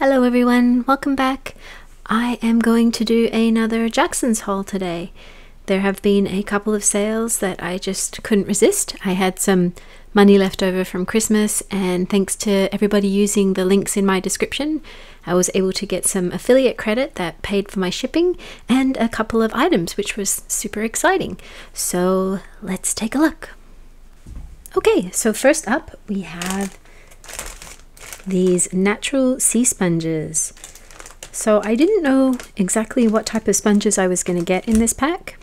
Hello everyone, welcome back. I am going to do another Jackson's haul today. There have been a couple of sales that I just couldn't resist. I had some money left over from Christmas, and thanks to everybody using the links in my description, I was able to get some affiliate credit that paid for my shipping and a couple of items, which was super exciting. So let's take a look. Okay, so first up we have these natural sea sponges. So I didn't know exactly what type of sponges I was going to get in this pack.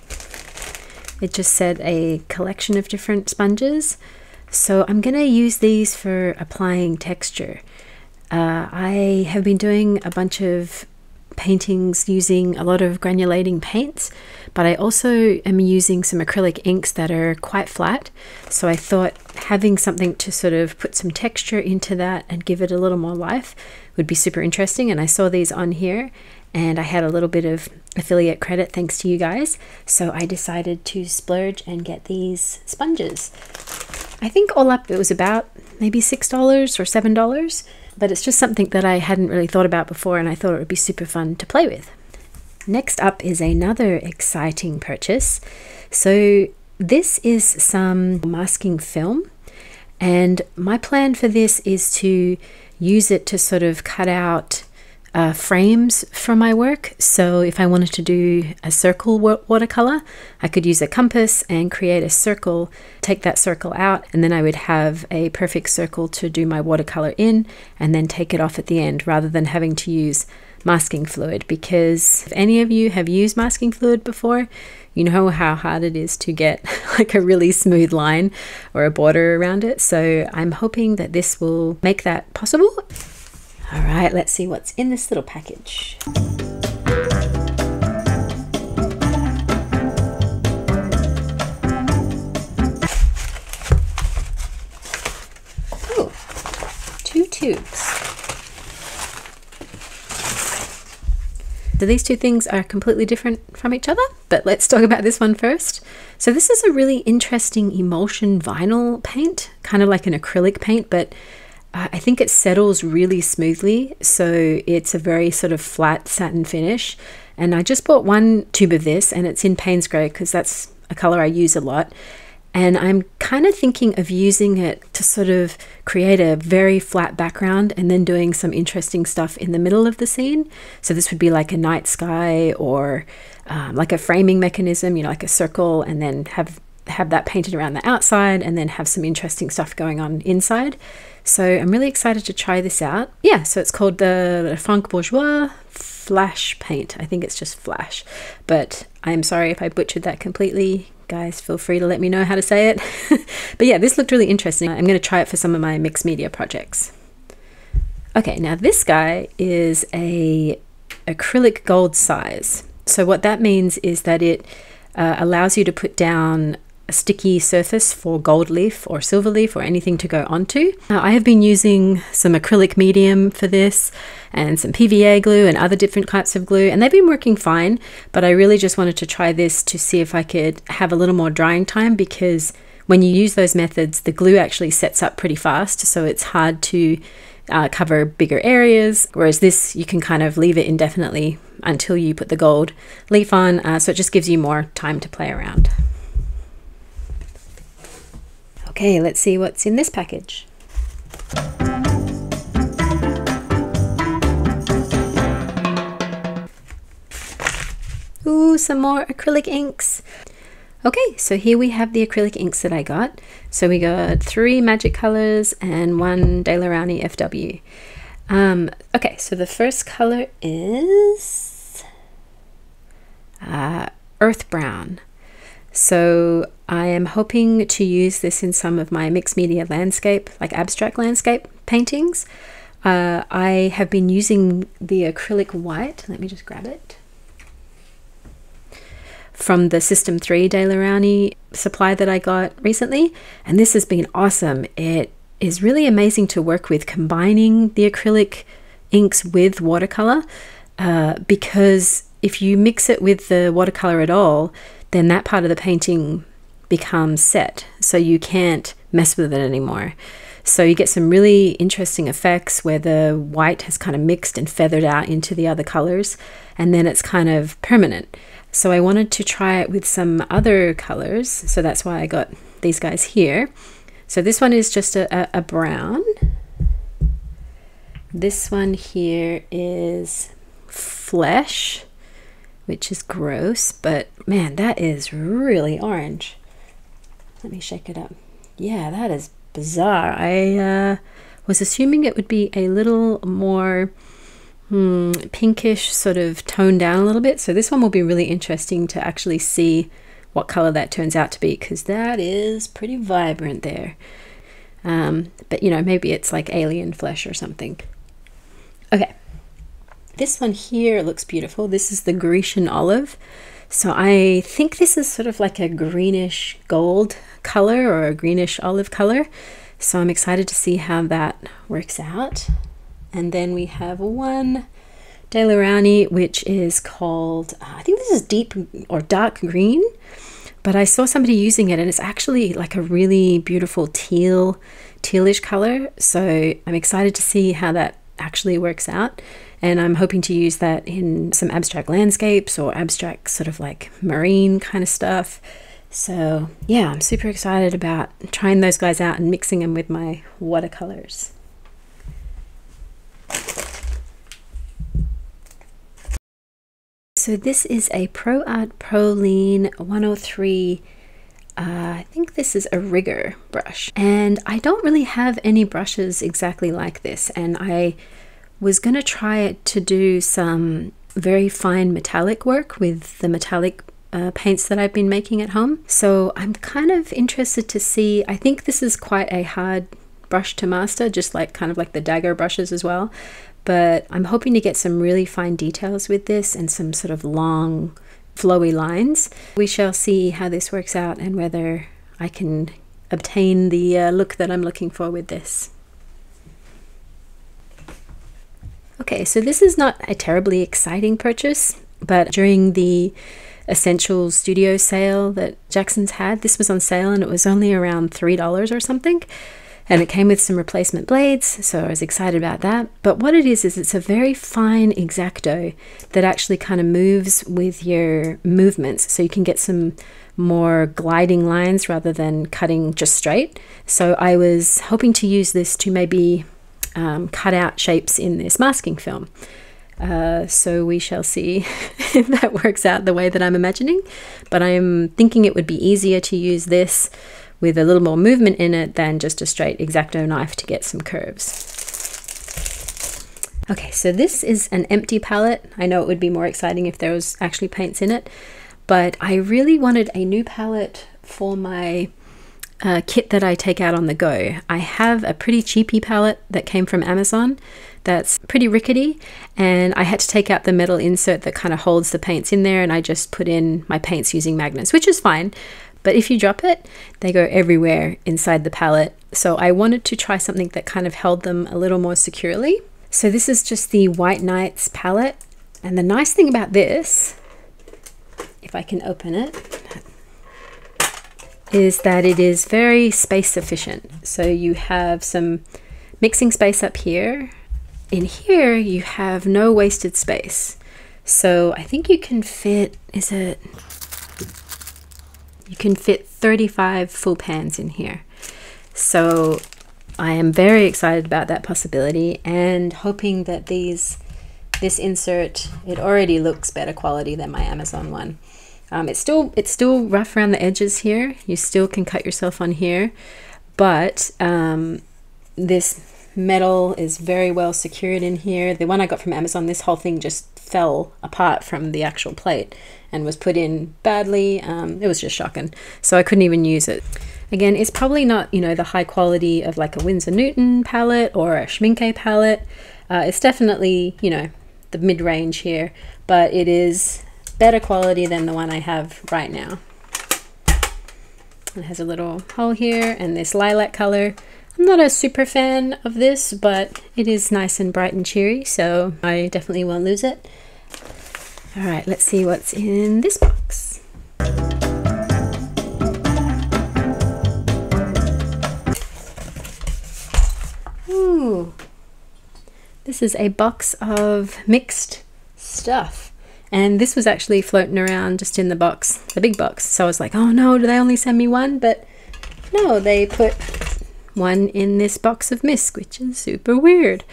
It just said a collection of different sponges. So I'm going to use these for applying texture. I have been doing a bunch of paintings using a lot of granulating paints, but I also am using some acrylic inks that are quite flat. So I thought having something to sort of put some texture into that and give it a little more life would be super interesting. And I saw these on here and I had a little bit of affiliate credit thanks to you guys. So I decided to splurge and get these sponges. I think all up it was about maybe $6 or $7. But it's just something that I hadn't really thought about before, and I thought it would be super fun to play with. Next up is another exciting purchase. So this is some masking film, and my plan for this is to use it to sort of cut out frames for my work. So if I wanted to do a circle watercolor, I could use a compass and create a circle, take that circle out, and then I would have a perfect circle to do my watercolor in and then take it off at the end, rather than having to use masking fluid. Because if any of you have used masking fluid before, you know how hard it is to get like a really smooth line or a border around it. So I'm hoping that this will make that possible. All right, let's see what's in this little package. Oh, 2 tubes. So these two things are completely different from each other, but let's talk about this one first. So this is a really interesting emulsion vinyl paint, kind of like an acrylic paint, but I think it settles really smoothly, so it's a very sort of flat satin finish. And I just bought 1 tube of this, and it's in Payne's Grey because that's a color I use a lot. And I'm kind of thinking of using it to sort of create a very flat background and then doing some interesting stuff in the middle of the scene. So this would be like a night sky, or like a framing mechanism, you know, like a circle, and then have that painted around the outside, and then have some interesting stuff going on inside. So I'm really excited to try this out. Yeah, so it's called the Franc Bourgeois Flash Paint. I think it's just Flash, but I'm sorry if I butchered that completely. Guys, feel free to let me know how to say it. But yeah, this looked really interesting. I'm going to try it for some of my mixed media projects. Okay, now this guy is a acrylic gold size. So what that means is that it allows you to put down a sticky surface for gold leaf or silver leaf or anything to go onto. Now, I have been using some acrylic medium for this and some PVA glue and other different types of glue, and they've been working fine, but I really just wanted to try this to see if I could have a little more drying time, because when you use those methods, the glue actually sets up pretty fast, so it's hard to cover bigger areas, whereas this, you can kind of leave it indefinitely until you put the gold leaf on, so it just gives you more time to play around. Okay, let's see what's in this package. Ooh, some more acrylic inks. Okay, so here we have the acrylic inks that I got. So we got 3 Magic Colors and 1 Daler-Rowney FW. Okay, so the first color is Earth Brown. So I am hoping to use this in some of my mixed media landscape, like abstract landscape paintings. I have been using the Acrylic White. Let me just grab it. From the System 3 Daler-Rowney supply that I got recently. And this has been awesome. It is really amazing to work with, combining the acrylic inks with watercolor, because if you mix it with the watercolor at all, then that part of the painting becomes set, so you can't mess with it anymore. So you get some really interesting effects where the white has kind of mixed and feathered out into the other colors, and then it's kind of permanent. So I wanted to try it with some other colors, so that's why I got these guys here. So this one is just a brown. This one here is flesh, which is gross, but man, that is really orange. Let me shake it up. Yeah, that is bizarre. I was assuming it would be a little more pinkish, sort of toned down a little bit. So this one will be really interesting to actually see what color that turns out to be, because that is pretty vibrant there. But you know, maybe it's like alien flesh or something. Okay, this one here looks beautiful. This is the Grecian Olive. So I think this is sort of like a greenish gold color or a greenish olive color. So I'm excited to see how that works out. And then we have one Dalerani, which is called, I think this is deep or dark green, but I saw somebody using it and it's actually like a really beautiful tealish color. So I'm excited to see how that actually works out. And I'm hoping to use that in some abstract landscapes or abstract sort of like marine kind of stuff. So yeah, I'm super excited about trying those guys out and mixing them with my watercolors. So this is a Pro Art Proline 103. I think this is a rigger brush, and I don't really have any brushes exactly like this, and I was going to try it to do some very fine metallic work with the metallic paints that I've been making at home. So I'm kind of interested to see, I think this is quite a hard brush to master, just like kind of like the dagger brushes as well. But I'm hoping to get some really fine details with this and some sort of long flowy lines. We shall see how this works out and whether I can obtain the look that I'm looking for with this. Okay, so this is not a terribly exciting purchase, but during the Essentials Studio sale that Jackson's had, this was on sale and it was only around $3 or something. And it came with some replacement blades, so I was excited about that. But what it is it's a very fine X-Acto that actually kind of moves with your movements, so you can get some more gliding lines rather than cutting just straight. So I was hoping to use this to maybe cut out shapes in this masking film. So we shall see if that works out the way that I'm imagining. But I'm thinking it would be easier to use this with a little more movement in it than just a straight X-Acto knife to get some curves. Okay, so this is an empty palette. I know it would be more exciting if there was actually paints in it, but I really wanted a new palette for my kit that I take out on the go. I have a pretty cheapy palette that came from Amazon that's pretty rickety, and I had to take out the metal insert that kind of holds the paints in there, and I just put in my paints using magnets, which is fine. But if you drop it, they go everywhere inside the palette. So I wanted to try something that kind of held them a little more securely. So this is just the White Nights palette. And the nice thing about this, if I can open it, is that it is very space efficient. So you have some mixing space up here. In here, you have no wasted space. So I think you can fit, you can fit 35 full pans in here. So I am very excited about that possibility and hoping that this insert, it already looks better quality than my Amazon one. It's still rough around the edges here. You still can cut yourself on here, but this metal is very well secured in here. The one I got from Amazon, this whole thing just fell apart from the actual plate and was put in badly. It was just shocking, so I couldn't even use it. Again, it's probably not, you know, the high quality of like a Winsor Newton palette or a Schmincke palette. It's definitely, you know, the mid-range here, but it is better quality than the one I have right now. It has a little hole here and this lilac color. I'm not a super fan of this, but it is nice and bright and cheery, so I definitely won't lose it. All right, let's see what's in this box. Ooh. This is a box of mixed stuff. And this was actually floating around just in the box, the big box. So I was like, oh no, do they only send me one? But no, they put one in this box of misc, which is super weird.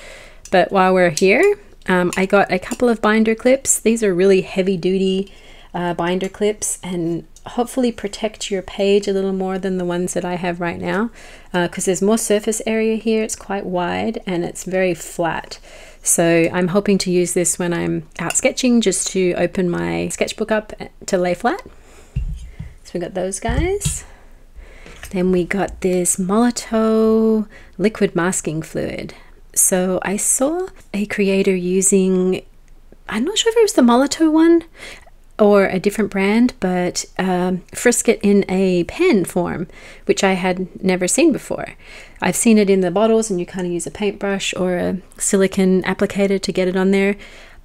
But while we're here, I got a couple of binder clips. These are really heavy duty binder clips and hopefully protect your page a little more than the ones that I have right now, because there's more surface area here. It's quite wide and it's very flat. So I'm hoping to use this when I'm out sketching, just to open my sketchbook up to lay flat. So we got those guys. Then we got this Molotow liquid masking fluid. So I saw a creator using, I'm not sure if it was the Molotow one or a different brand, but frisk it in a pen form, which I had never seen before. I've seen it in the bottles and you kind of use a paintbrush or a silicone applicator to get it on there,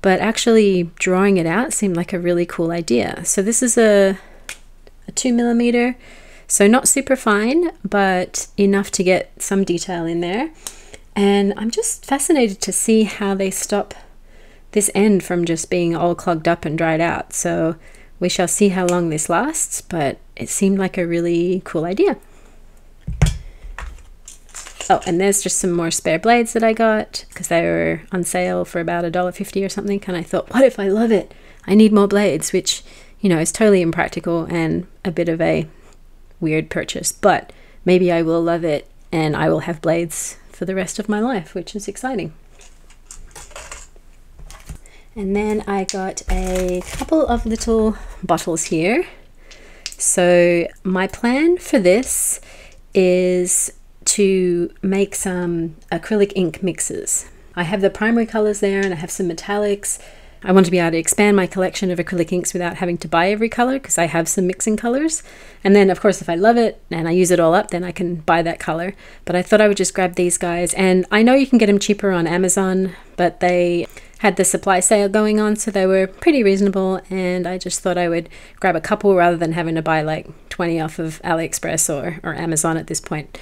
but actually drawing it out seemed like a really cool idea. So this is a 2mm, so not super fine, but enough to get some detail in there. And I'm just fascinated to see how they stop this end from just being all clogged up and dried out. So we shall see how long this lasts, but it seemed like a really cool idea. Oh, and there's just some more spare blades that I got because they were on sale for about $1.50 or something. And I thought, what if I love it? I need more blades, which, you know, is totally impractical and a bit of a weird purchase, but maybe I will love it and I will have blades for the rest of my life, which is exciting. And then I got a couple of little bottles here. So my plan for this is to make some acrylic ink mixes. I have the primary colors there and I have some metallics. I want to be able to expand my collection of acrylic inks without having to buy every color, because I have some mixing colors. And then of course if I love it and I use it all up, then I can buy that color. But I thought I would just grab these guys, and I know you can get them cheaper on Amazon, but they had the supply sale going on, so they were pretty reasonable, and I just thought I would grab a couple rather than having to buy like 20 off of AliExpress or Amazon at this point.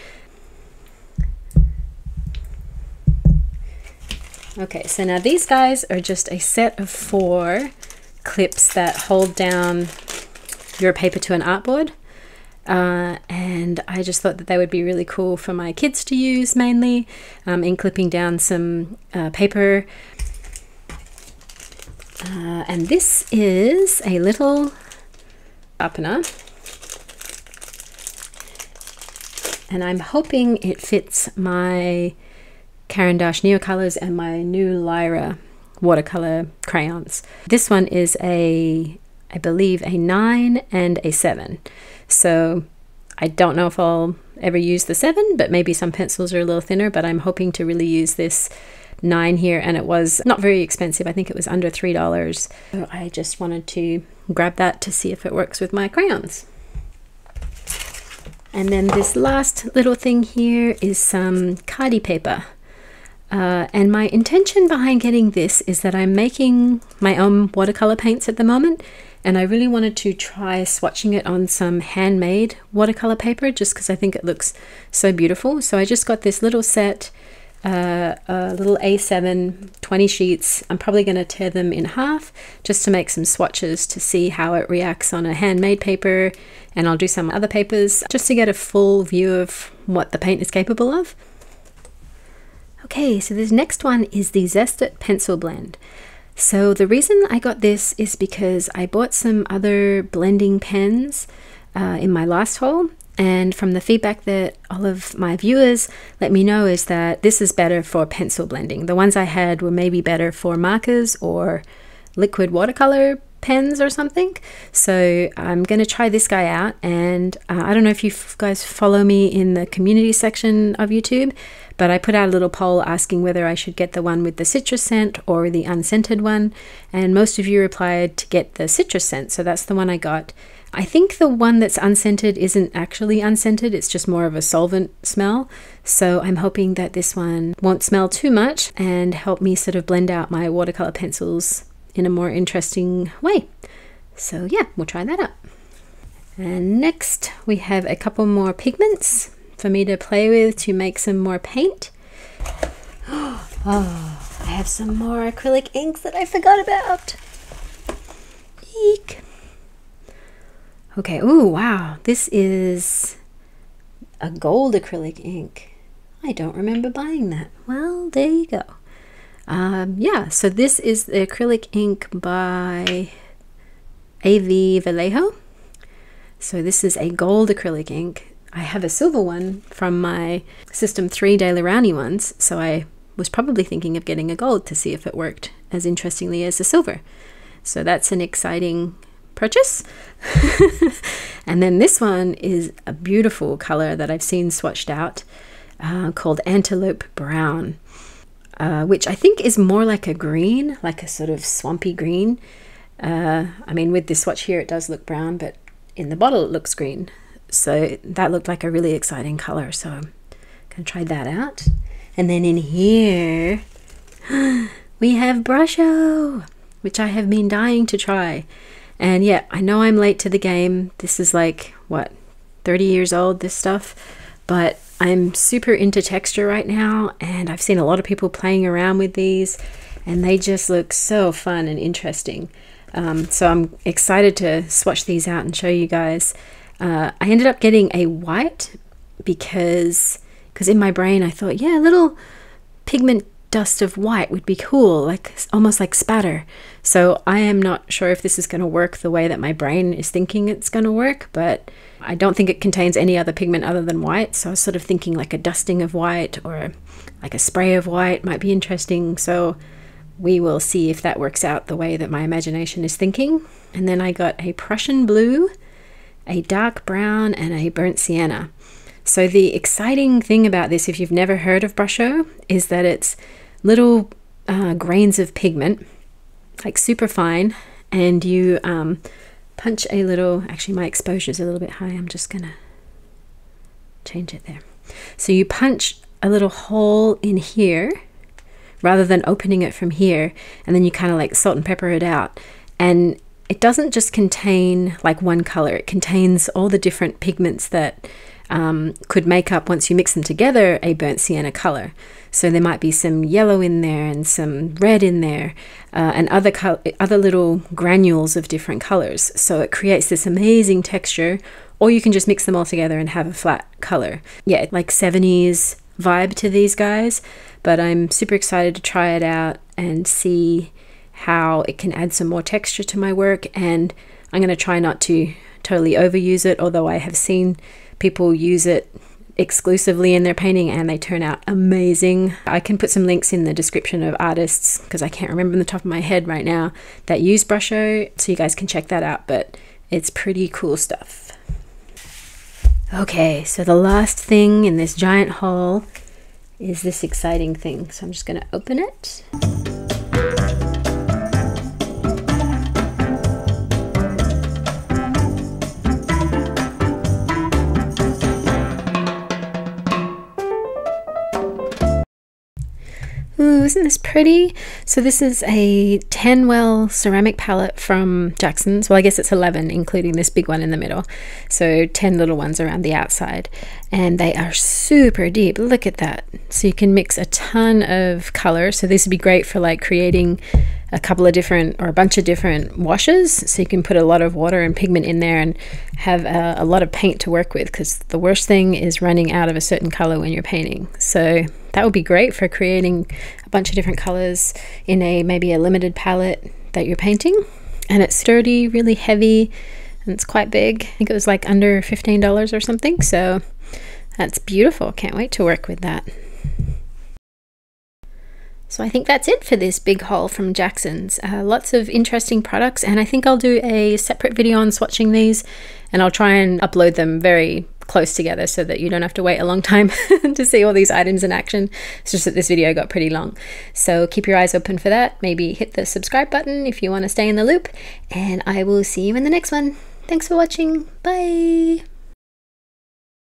Okay, so now these guys are just a set of 4 clips that hold down your paper to an artboard, and I just thought that they would be really cool for my kids to use, mainly in clipping down some paper. And this is a little sharpener, and I'm hoping it fits my Caran d'Ache Neocolors and my new Lyra watercolor crayons. This one is I believe a 9 and a 7. So I don't know if I'll ever use the 7, but maybe some pencils are a little thinner, but I'm hoping to really use this 9 here, and it was not very expensive. I think it was under $3. So I just wanted to grab that to see if it works with my crayons. And then this last little thing here is some Cardi Paper. And my intention behind getting this is that I'm making my own watercolor paints at the moment, and I really wanted to try swatching it on some handmade watercolor paper just because I think it looks so beautiful. So I just got this little set, a little A7, 20 sheets. I'm probably going to tear them in half just to make some swatches to see how it reacts on a handmade paper, and I'll do some other papers just to get a full view of what the paint is capable of. Okay, so this next one is the Zester pencil blend. So the reason I got this is because I bought some other blending pens in my last haul, and from the feedback that all of my viewers let me know is that this is better for pencil blending. The ones I had were maybe better for markers or liquid watercolor pens or something. So I'm going to try this guy out, and I don't know if you guys follow me in the community section of YouTube, but I put out a little poll asking whether I should get the one with the citrus scent or the unscented one, and most of you replied to get the citrus scent, so that's the one I got. I think the one that's unscented isn't actually unscented, it's just more of a solvent smell, so I'm hoping that this one won't smell too much and help me sort of blend out my watercolor pencils in a more interesting way. So yeah, we'll try that out. And next we have a couple more pigments for me to play with to make some more paint. Oh, I have some more acrylic inks that I forgot about. Eek. Okay, oh wow, this is a gold acrylic ink. I don't remember buying that. Well, there you go. Yeah, so this is the acrylic ink by A.V. Vallejo. So this is a gold acrylic ink. I have a silver one from my System 3 Daily Rowney ones, so I was probably thinking of getting a gold to see if it worked as interestingly as the silver. So that's an exciting purchase. And then this one is a beautiful color that I've seen swatched out called Antelope Brown, which I think is more like a green, like a sort of swampy green. I mean, with this swatch here it does look brown, but in the bottle it looks green. So that looked like a really exciting color, so I'm gonna try that out. And then in here we have Brusho, which I have been dying to try. And yeah, I know I'm late to the game. This is like, what, 30 years old, this stuff. But I'm super into texture right now, and I've seen a lot of people playing around with these, and they just look so fun and interesting. So I'm excited to swatch these out and show you guys. I ended up getting a white because in my brain I thought, yeah, a little pigment dust of white would be cool, like almost like spatter. So I am not sure if this is going to work the way that my brain is thinking it's going to work, but I don't think it contains any other pigment other than white. So I was sort of thinking like a dusting of white or like a spray of white might be interesting. So we will see if that works out the way that my imagination is thinking. And then I got a Prussian blue, a dark brown, and a burnt sienna. So the exciting thing about this, if you've never heard of Brusho, is that it's little grains of pigment, like super fine, and you punch a little, actually my exposure is a little bit high, I'm just gonna change it there. So you punch a little hole in here rather than opening it from here, and then you kind of like salt and pepper it out. And it doesn't just contain like one color, it contains all the different pigments that could make up, once you mix them together, a burnt sienna color. So there might be some yellow in there and some red in there, and other little granules of different colors. So it creates this amazing texture, or you can just mix them all together and have a flat color. Yeah, like 70s vibe to these guys, but I'm super excited to try it out and see how it can add some more texture to my work. And I'm going to try not to totally overuse it, although I have seen people use it exclusively in their painting and they turn out amazing. I can put some links in the description of artists, because I can't remember on the top of my head right now, that use Brusho, so you guys can check that out, but it's pretty cool stuff. Okay, so the last thing in this giant haul is this exciting thing. So I'm just going to open it. Ooh, isn't this pretty? So this is a 10 well ceramic palette from Jackson's. Well, I guess it's 11, including this big one in the middle. So 10 little ones around the outside. And they are super deep. Look at that. So you can mix a ton of color. So this would be great for like creating a couple of different, or a bunch of different washes. So you can put a lot of water and pigment in there and have a lot of paint to work with, because the worst thing is running out of a certain color when you're painting. So that would be great for creating a bunch of different colors in maybe a limited palette that you're painting. And it's sturdy, really heavy, and it's quite big. I think it was like under $15 or something. So that's beautiful. Can't wait to work with that. So I think that's it for this big haul from Jackson's. Lots of interesting products, and I think I'll do a separate video on swatching these, and I'll try and upload them very close together so that you don't have to wait a long time to see all these items in action. It's just that this video got pretty long. So keep your eyes open for that. Maybe hit the subscribe button if you want to stay in the loop, and I will see you in the next one. Thanks for watching. Bye!